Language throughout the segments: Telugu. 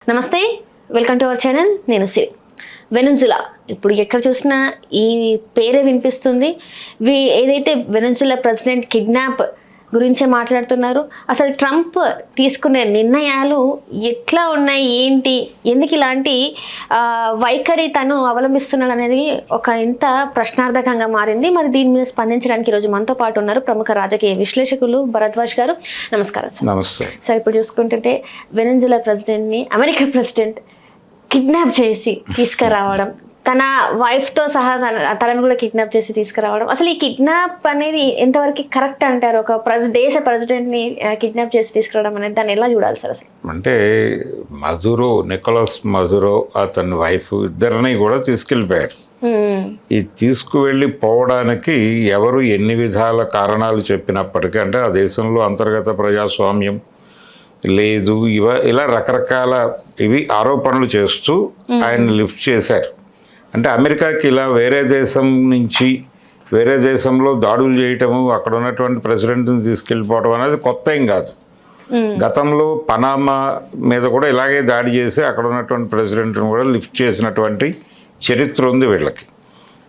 నమస్తే, వెల్కమ్ టు అవర్ ఛానల్. నేను సి వెనెజులా. ఇప్పుడు ఎక్కడ చూసినా ఈ పేరే వినిపిస్తుంది. ఏదైతే వెనెజులా ప్రెసిడెంట్ కిడ్నాప్ గురించే మాట్లాడుతున్నారు. అసలు ట్రంప్ తీసుకునే నిర్ణయాలు ఎట్లా ఉన్నాయి, ఏంటి, ఎందుకు ఇలాంటి వైఖరి తను అవలంబిస్తున్నాడు అనేది ఒక ఇంత ప్రశ్నార్థకంగా మారింది. మరి దీని మీద స్పందించడానికి ఈరోజు మనతో పాటు ఉన్నారు ప్రముఖ రాజకీయ విశ్లేషకులు భరద్వాజ్ గారు. నమస్కారం సార్. నమస్తే సార్, ఇప్పుడు చూసుకుంటుంటే వెనెజులా ప్రెసిడెంట్ని అమెరికా ప్రెసిడెంట్ కిడ్నాప్ చేసి తీసుకురావడం, తన వైఫ్తో సహా తనను కూడా కిడ్నాప్ చేసి తీసుకురావడం, అసలు ఈ కిడ్నాప్ అనేది ఎంతవరకు కరెక్ట్ అంటారు? ఒక దేశ ప్రెసిడెంట్ని కిడ్నాప్ చేసి తీసుకురావడం అనేది దాన్ని ఎలా చూడాలి సార్? అసలు అంటే నికోలస్ మధురో అతని వైఫ్ ఇద్దరిని కూడా తీసుకెళ్ళిపోయారు. ఈ తీసుకువెళ్ళి పోవడానికి ఎవరు ఎన్ని విధాల కారణాలు చెప్పినప్పటికీ, అంటే ఆ దేశంలో అంతర్గత ప్రజాస్వామ్యం లేదు, ఇలా రకరకాల ఆరోపణలు చేస్తూ ఆయన లిఫ్ట్ చేశారు. అంటే అమెరికాకి ఇలా వేరే దేశం నుంచి వేరే దేశంలో దాడులు చేయటము, అక్కడ ఉన్నటువంటి ప్రెసిడెంట్ని తీసుకెళ్ళిపోవడం అనేది కొత్త ఏం కాదు. గతంలో పనామా మీద కూడా ఇలాగే దాడి చేసి అక్కడ ఉన్నటువంటి ప్రెసిడెంట్ని కూడా లిఫ్ట్ చేసినటువంటి చరిత్ర ఉంది వీళ్ళకి.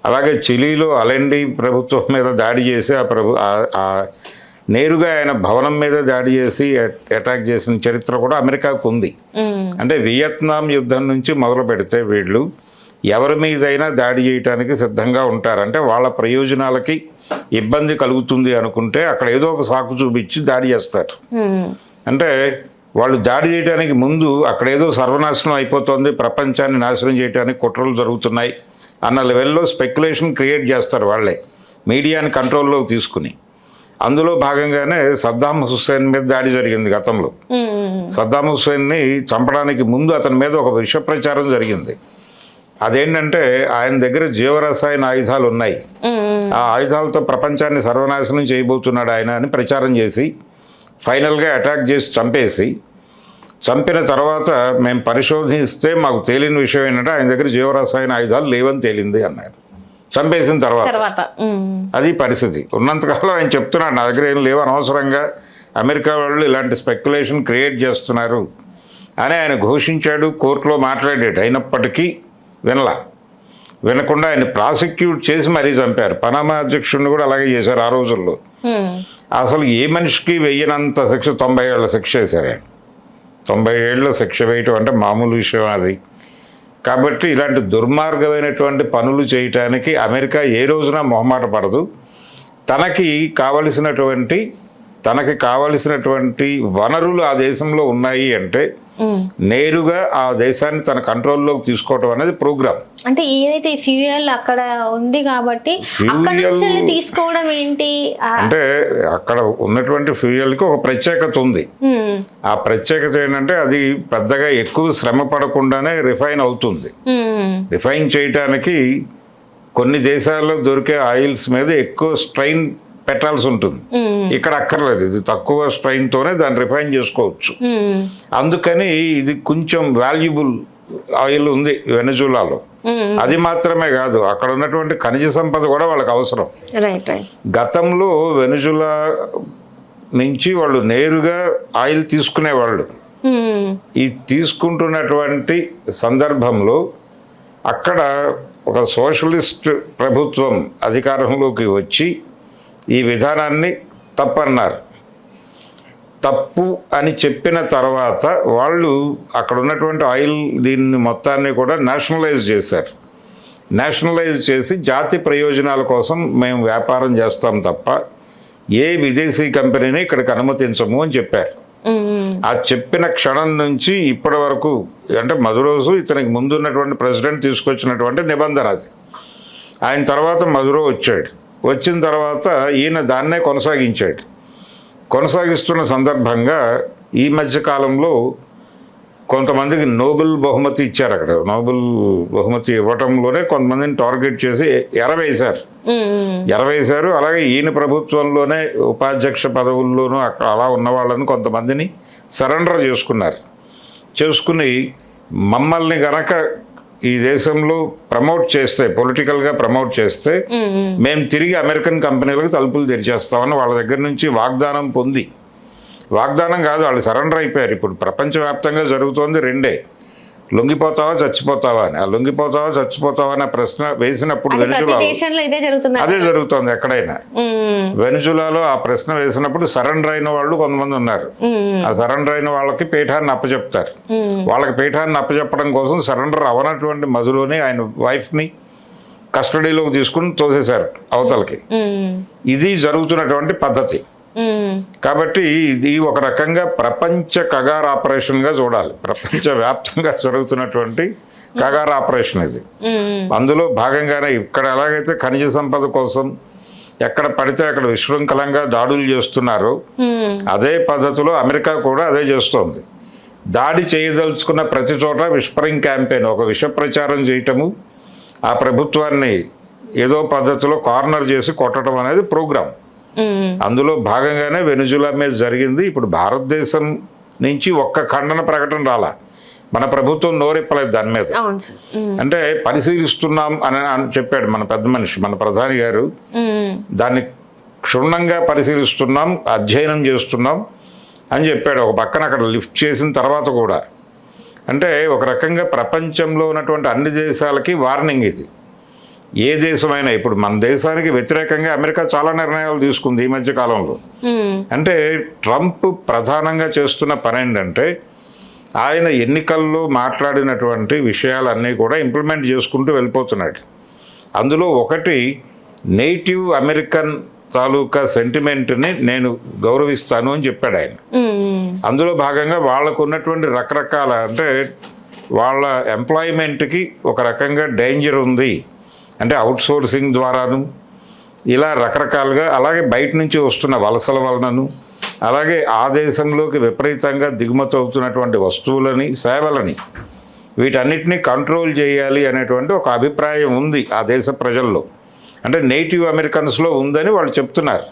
అలాగే చిలీలో అలెండి ప్రభుత్వం మీద దాడి చేసి నేరుగా ఆయన భవనం మీద దాడి చేసి అటాక్ చేసిన చరిత్ర కూడా అమెరికాకు ఉంది. అంటే వియత్నాం యుద్ధం నుంచి మొదలు పెడితే వీళ్ళు ఎవరి మీదైనా దాడి చేయడానికి సిద్ధంగా ఉంటారు. అంటే వాళ్ళ ప్రయోజనాలకి ఇబ్బంది కలుగుతుంది అనుకుంటే అక్కడ ఏదో ఒక సాకు చూపించి దాడి చేస్తారు. అంటే వాళ్ళు దాడి చేయడానికి ముందు అక్కడ ఏదో సర్వనాశనం అయిపోతుంది, ప్రపంచాన్ని నాశనం చేయడానికి కుట్రలు జరుగుతున్నాయి అన్న లెవెల్లో స్పెక్యులేషన్ క్రియేట్ చేస్తారు వాళ్ళే, మీడియాని కంట్రోల్లోకి తీసుకుని. అందులో భాగంగానే సద్దాం హుస్సేన్ మీద దాడి జరిగింది గతంలో. సద్దాం హుస్సేన్ని చంపడానికి ముందు అతని మీద ఒక విష ప్రచారం జరిగింది. అదేంటంటే ఆయన దగ్గర జీవరసాయన ఆయుధాలు ఉన్నాయి, ఆ ఆయుధాలతో ప్రపంచాన్ని సర్వనాశనం చేయబోతున్నాడు ఆయన అని ప్రచారం చేసి ఫైనల్గా అటాక్ చేసి చంపిన తర్వాత మేము పరిశోధిస్తే మాకు తేలిన విషయం ఏంటంటే ఆయన దగ్గర జీవరసాయన ఆయుధాలు లేవని తేలింది అన్నారు. చంపేసిన తర్వాత అది పరిస్థితి. ఉన్నంతకాలం ఆయన చెప్తున్నాడు నా దగ్గర ఏం లేవు, అనవసరంగా అమెరికా వాళ్ళు ఇలాంటి స్పెక్యులేషన్ క్రియేట్ చేస్తున్నారు అని ఆయన ఘోషించాడు, కోర్టులో మాట్లాడాడు. అయినప్పటికీ వినకుండా ఆయన ప్రాసిక్యూట్ చేసి మరీ చంపారు. పనామా అధ్యక్షుడిని కూడా అలాగే చేశారు ఆ రోజుల్లో. అసలు ఏ మనిషికి వెయ్యనంత శిక్ష, 90 ఏళ్ల శిక్ష వేశారు ఆయన. 90 ఏళ్ళ శిక్ష వేయటం అంటే మామూలు విషయం అది. కాబట్టి ఇలాంటి దుర్మార్గమైనటువంటి పనులు చేయటానికి అమెరికా ఏ రోజున మొహమాట పడదు. తనకి కావలసినటువంటి వనరులు ఆ దేశంలో ఉన్నాయి అంటే నేరుగా ఆ దేశాన్ని తన కంట్రోల్లోకి తీసుకోవటం అనేది ప్రోగ్రామ్. అంటే ఏదైతే ఫ్యూయల్ అక్కడ ఉంది కాబట్టి తీసుకోవడం ఏంటి అంటే అక్కడ ఉన్నటువంటి ఫ్యూయల్కి ఒక ప్రత్యేకత ఉంది. ఆ ప్రత్యేకత ఏంటంటే అది పెద్దగా ఎక్కువ శ్రమ పడకుండానే రిఫైన్ అవుతుంది. రిఫైన్ చేయటానికి కొన్ని దేశాల్లో దొరికే ఆయిల్స్ మీద ఎక్కువ స్ట్రెయిన్ పెట్టాల్సి ఉంటుంది. ఇక్కడ అక్కర్లేదు, ఇది తక్కువ స్ట్రెయిన్తోనే దాన్ని రిఫైన్ చేసుకోవచ్చు. అందుకని ఇది కొంచెం వాల్యుబుల్ ఆయిల్ ఉంది వెనెజులాలో. అది మాత్రమే కాదు, అక్కడ ఉన్నటువంటి ఖనిజ సంపద కూడా వాళ్ళకి అవసరం. గతంలో వెనెజులా నుంచి వాళ్ళు నేరుగా ఆయిల్ తీసుకునేవాళ్ళు. ఈ తీసుకుంటున్నటువంటి సందర్భంలో అక్కడ ఒక సోషలిస్ట్ ప్రభుత్వం అధికారంలోకి వచ్చి ఈ విధానాన్ని తప్పన్నారు. తప్పు అని చెప్పిన తర్వాత వాళ్ళు అక్కడ ఉన్నటువంటి ఆయిల్ దీన్ని మొత్తాన్ని కూడా నేషనలైజ్ చేశారు. నేషనలైజ్ చేసి జాతి ప్రయోజనాల కోసం మేము వ్యాపారం చేస్తాం తప్ప ఏ విదేశీ కంపెనీని ఇక్కడికి అనుమతించము అని చెప్పారు. ఆ చెప్పిన క్షణం నుంచి ఇప్పటి వరకు, అంటే మధురోసు ఇతనికి ముందున్నటువంటి ప్రెసిడెంట్ తీసుకొచ్చినటువంటి నిబంధన అది. ఆయన తర్వాత మధురో వచ్చిన తర్వాత ఈయన దాన్నే కొనసాగిస్తున్న సందర్భంగా ఈ మధ్య కాలంలో కొంతమందికి నోబెల్ బహుమతి ఇచ్చారు. అక్కడ నోబెల్ బహుమతి ఇవ్వటంలోనే కొంతమందిని టార్గెట్ చేసి ఎరవేశారు. అలాగే ఈయన ప్రభుత్వంలోనే ఉపాధ్యక్ష పదవుల్లోనూ అక్కడ అలా ఉన్న వాళ్ళని కొంతమందిని సరెండర్ చేసుకుని మమ్మల్ని గనక ఈ దేశంలో ప్రమోట్ చేస్తే, పొలిటికల్గా ప్రమోట్ చేస్తే మేము తిరిగి అమెరికన్ కంపెనీలకు తలుపులు తెరిచేస్తామని వాళ్ళ దగ్గర నుంచి వాగ్దానం పొంది, వాగ్దానం కాదు వాళ్ళు సరెండర్ అయిపోయారు. ఇప్పుడు ప్రపంచవ్యాప్తంగా జరుగుతోంది రెండే. లొంగిపోతావా చచ్చిపోతావా అని. ఆ లొంగిపోతావా చచ్చిపోతావా అనే ప్రశ్న వేసినప్పుడు అది ప్రతి వెనుజులాలో దేశంలో ఇదే జరుగుతుంది. అదే జరుగుతుంది ఎక్కడైనా. వెనుజులాలో ఆ ప్రశ్న వేసినప్పుడు సరెండర్ అయిన వాళ్ళు కొంతమంది ఉన్నారు. ఆ సరెండర్ అయిన వాళ్ళకి పీఠాన్ని అప్పచెప్తారు. వాళ్ళకి పీఠాన్ని అప్పచెప్పడం కోసం సరెండర్ అవనటువంటి మధులోని ఆయన వైఫ్ని కస్టడీలోకి తీసుకుని తోసేశారు అవతలకి. ఇది జరుగుతున్నటువంటి పద్ధతి. కాబట్టి ఇది ఒక రకంగా ప్రపంచ కగార్ ఆపరేషన్గా చూడాలి. ప్రపంచవ్యాప్తంగా జరుగుతున్నటువంటి కగార్ ఆపరేషన్ ఇది. అందులో భాగంగానే ఇక్కడ ఎలాగైతే ఖనిజ సంపద కోసం ఎక్కడ పడితే అక్కడ విశృంఖలంగా దాడులు చేస్తున్నారో అదే పద్ధతిలో అమెరికా కూడా అదే చేస్తోంది. దాడి చేయదలుచుకున్న ప్రతి చోట విస్పరింగ్ క్యాంపెయిన్, ఒక విష ప్రచారం చేయటము, ఆ ప్రభుత్వాన్ని ఏదో పద్ధతిలో కార్నర్ చేసి కొట్టడం అనేది ప్రోగ్రాం. అందులో భాగంగానే వెనుజులా మీద జరిగింది. ఇప్పుడు భారతదేశం నుంచి ఒక్క ఖండన ప్రకటన రాలా, మన ప్రభుత్వం నోరెప్పలేదు దాని మీద. అంటే పరిశీలిస్తున్నాం అని చెప్పాడు మన పెద్ద మనిషి, మన ప్రధాని గారు. దాన్ని క్షుణ్ణంగా పరిశీలిస్తున్నాం, అధ్యయనం చేస్తున్నాం అని చెప్పాడు. ఒక పక్కన అక్కడ లిఫ్ట్ చేసిన తర్వాత కూడా అంటే ఒక రకంగా ప్రపంచంలో ఉన్నటువంటి అన్ని దేశాలకి వార్నింగ్ ఇది. ఏ దేశమైనా ఇప్పుడు మన దేశానికి వ్యతిరేకంగా అమెరికా చాలా నిర్ణయాలు తీసుకుంది ఈ మధ్య కాలంలో. అంటే ట్రంప్ ప్రధానంగా చేస్తున్న పని ఏంటంటే ఆయన ఎన్నికల్లో మాట్లాడినటువంటి విషయాలన్నీ కూడా ఇంప్లిమెంట్ చేసుకుంటూ వెళ్ళిపోతున్నాడు. అందులో ఒకటి నేటివ్ అమెరికన్ తాలూకా సెంటిమెంట్ని నేను గౌరవిస్తాను అని చెప్పాడు ఆయన. అందులో భాగంగా వాళ్ళకు ఉన్నటువంటి రకరకాల అంటే వాళ్ళ ఎంప్లాయ్మెంట్కి ఒక రకంగా డేంజర్ ఉంది అంటే అవుట్ సోర్సింగ్ ద్వారాను ఇలా రకరకాలుగా, అలాగే బయట నుంచి వస్తున్న వలసల వలనను, అలాగే ఆ దేశంలోకి విపరీతంగా దిగుమతి అవుతున్నటువంటి వస్తువులని సేవలని వీటన్నిటినీ కంట్రోల్ చేయాలి అనేటువంటి ఒక అభిప్రాయం ఉంది ఆ దేశ ప్రజల్లో. అంటే నేటివ్ అమెరికన్స్లో ఉందని వాళ్ళు చెప్తున్నారు.